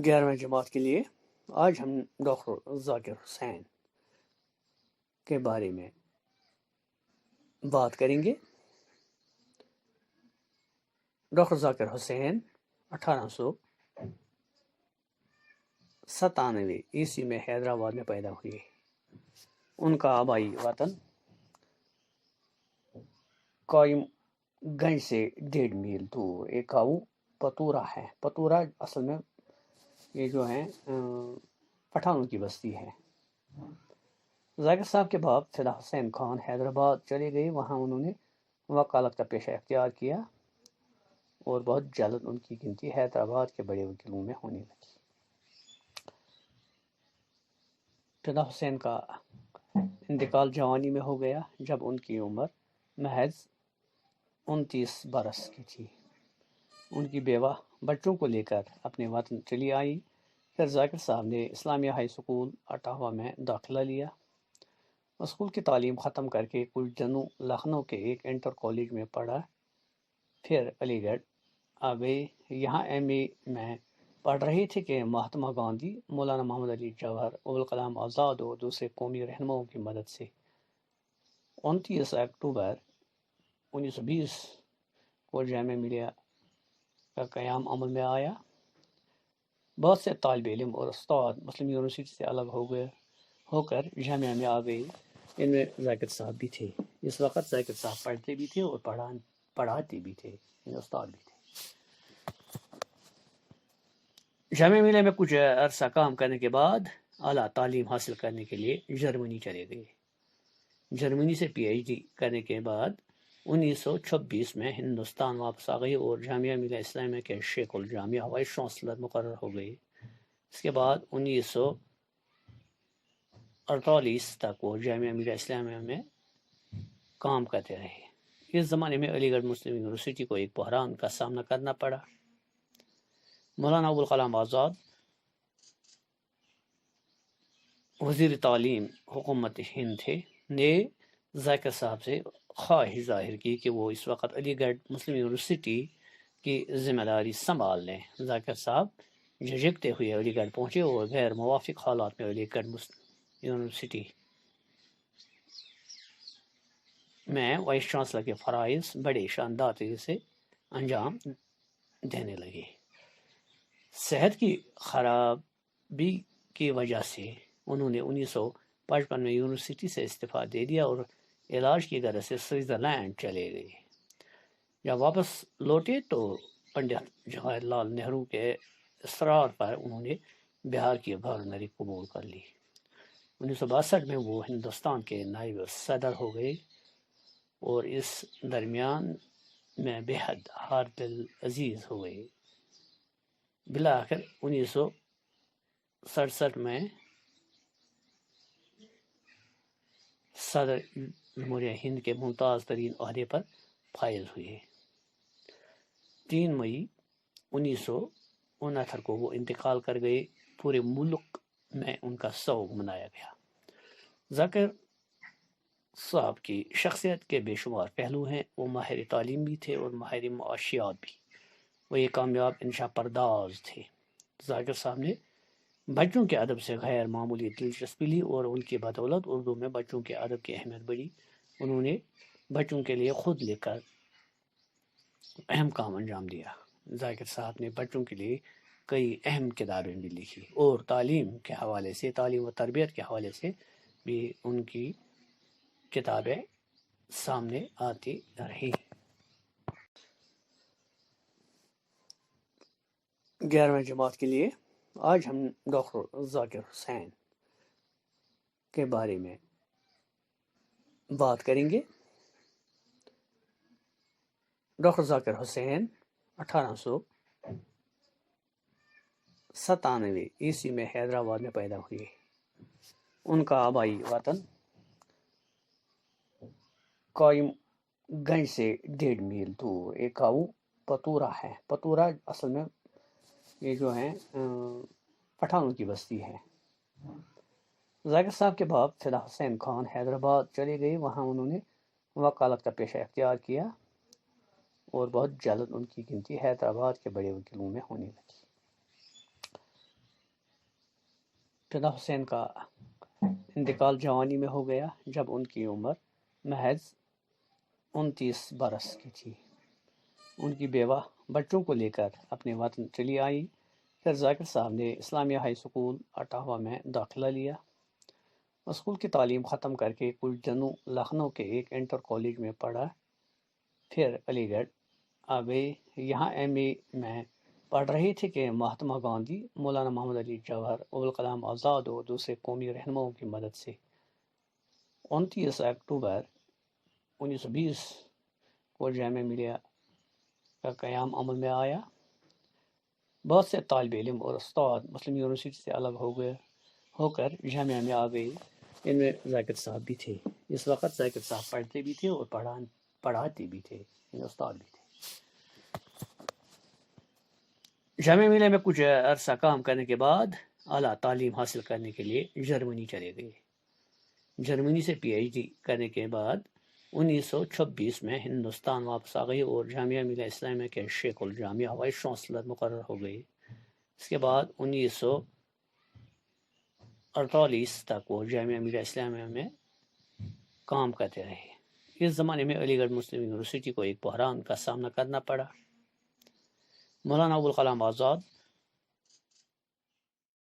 11ویں جماعت کے لیے آج ہم ڈاکٹر ذاکر حسین کے بارے میں بات کریں گے۔ ڈاکٹر ذاکر حسین 1897 عیسوی میں حیدرآباد میں پیدا ہوئے۔ ان کا آبائی وطن قائم گنج سے 1.5 میل دور ایک گاؤں پتورا ہے۔ پتورا اصل میں یہ جو ہے پٹھانوں کی بستی ہے۔ ذاکر صاحب کے باپ فدا حسین خان حیدرآباد چلے گئے۔ وہاں انہوں نے وکالت کا پیشہ اختیار کیا اور بہت جلد ان کی گنتی حیدرآباد کے بڑے وکیلوں میں ہونے لگی۔ فدا حسین کا انتقال جوانی میں ہو گیا جب ان کی عمر محض 29 برس کی تھی۔ ان کی بیوہ بچوں کو لے کر اپنے وطن چلی آئی۔ پھر ذاکر صاحب نے اسلامیہ ہائی اسکول اٹاوا میں داخلہ لیا۔ اسکول کی تعلیم ختم کر کے کچھ دنوں لکھنؤ کے ایک انٹر کالج میں پڑھا، پھر علی گڑھ آ گئے۔ یہاں ایم اے میں پڑھ رہے تھے کہ مہاتما گاندھی، مولانا محمد علی جوہر، ابوالکلام آزاد اور دوسرے قومی رہنماؤں کی مدد سے 29 اکتوبر 1920 کو جامعہ ملیہ کا قیام عمل میں آیا۔ بہت سے طالب علم اور استاد مسلم یونیورسٹی سے الگ ہو کر جامعہ میں آ گئے۔ ان میں ذاکر صاحب بھی تھے۔ اس وقت ذاکر صاحب پڑھتے بھی تھے اور پڑھاتے بھی تھے، استاد بھی تھے۔ جامعہ ملیہ میں کچھ عرصہ کام کرنے کے بعد اعلیٰ تعلیم حاصل کرنے کے لیے جرمنی چلے گئے۔ جرمنی سے PhD کرنے کے بعد 1926 میں ہندوستان واپس آ گئے اور جامعہ ملیہ اسلامیہ کے شیخ الجامعہ وائس چانسلر مقرر ہو گئے۔ اس کے بعد 1948 تک وہ جامعہ ملیہ اسلامیہ میں کام کرتے رہے۔ اس زمانے میں علی گڑھ مسلم یونیورسٹی کو ایک بحران کا سامنا کرنا پڑا۔ مولانا ابوالکلام آزاد وزیر تعلیم حکومت ہند تھے، نے ذاکر صاحب سے خواہش ظاہر کی کہ وہ اس وقت علی گڑھ مسلم یونیورسٹی کی ذمہ داری سنبھال لیں۔ ذاکر صاحب جھجکتے ہوئے علی گڑھ پہنچے اور غیر موافق حالات میں علی گڑھ مسلم یونیورسٹی میں وائس چانسلر کے فرائض بڑے شاندار طریقے سے انجام دینے لگے۔ صحت کی خرابی کی وجہ سے انہوں نے 1955 میں یونیورسٹی سے استعفیٰ دے دیا اور علاج کی غرض سے سوئٹزرلینڈ چلے گئے۔ جب واپس لوٹے تو پنڈت جواہر لال نہرو کے اصرار پر انہوں نے بہار کی گورنری قبول کر لی۔ 1962 میں وہ ہندوستان کے نائب صدر ہو گئے اور اس درمیان میں بے حد ہار دل عزیز ہو گئے۔ بالآخر 1967 میں صدر جمہوریہ ہند کے ممتاز ترین عہدے پر فائز ہوئے۔ 3 مئی 1969 کو وہ انتقال کر گئے۔ پورے ملک میں ان کا سوگ منایا گیا۔ ذاکر صاحب کی شخصیت کے بے شمار پہلو ہیں۔ وہ ماہر تعلیم بھی تھے اور ماہر معاشیات بھی۔ وہ ایک کامیاب انشا پرداز تھے۔ ذاکر صاحب نے بچوں کے ادب سے غیر معمولی دلچسپی لی اور ان کی بدولت اردو میں بچوں کے ادب کی اہمیت بڑھی۔ انہوں نے بچوں کے لیے خود لکھ کر اہم کام انجام دیا۔ ذاکر صاحب نے بچوں کے لیے کئی اہم کتابیں بھی لکھی اور تعلیم کے حوالے سے، تعلیم و تربیت کے حوالے سے بھی ان کی کتابیں سامنے آتی رہی۔ 11ویں جماعت کے لیے آج ہم ڈاکٹر ذاکر حسین کے بارے میں بات کریں گے۔ ڈاکٹر ذاکر حسین 1897 عیسوی میں حیدرآباد میں پیدا ہوئے۔ ان کا آبائی وطن قائم گنج سے 1.5 میل دور ایک گاؤں پتورا ہے۔ پتورا اصل میں یہ جو ہے پٹھانوں کی بستی ہے۔ ذاکر صاحب کے باپ فدا حسین خان حیدرآباد چلے گئے۔ وہاں انہوں نے وکالت کا پیشہ اختیار کیا اور بہت جلد ان کی گنتی حیدرآباد کے بڑے وکیلوں میں ہونے لگی۔ فدا حسین کا انتقال جوانی میں ہو گیا جب ان کی عمر محض 29 برس کی تھی۔ ان کی بیوہ بچوں کو لے کر اپنے وطن چلی آئی۔ پھر ذاکر صاحب نے اسلامیہ ہائی اسکول اٹاوا میں داخلہ لیا۔ اسکول کی تعلیم ختم کر کے کچھ دنوں لکھنؤ کے ایک انٹر کالج میں پڑھا، پھر علی گڑھ آ گئے۔ یہاں ایم اے میں پڑھ رہے تھے کہ مہاتما گاندھی، مولانا محمد علی جوہر، ابوالکلام آزاد اور دوسرے قومی رہنماؤں کی مدد سے 29 اکتوبر 1920 کو جامعہ ملیہ کا قیام عمل میں آیا۔ بہت سے طالب علم اور استاد مسلم یونیورسٹی سے الگ ہو کر جامعہ میں آ گئے۔ ان میں ذاکر صاحب بھی تھے۔ اس وقت ذاکر صاحب پڑھتے بھی تھے اور پڑھاتے بھی تھے، استاد بھی تھے۔ جامعہ ملیہ میں کچھ عرصہ کام کرنے کے بعد اعلیٰ تعلیم حاصل کرنے کے لیے جرمنی چلے گئے۔ جرمنی سے پی ایچ ڈی کرنے کے بعد 1926 میں ہندوستان واپس آ گئے اور جامعہ ملیہ اسلامیہ کے شیخ الجامعہ وائس چانسلر مقرر ہو گئے۔ اس کے بعد 1948 تک وہ جامعہ ملیہ اسلامیہ میں کام کرتے رہے۔ اس زمانے میں علی گڑھ مسلم یونیورسٹی کو ایک بحران کا سامنا کرنا پڑا۔ مولانا ابوالکلام آزاد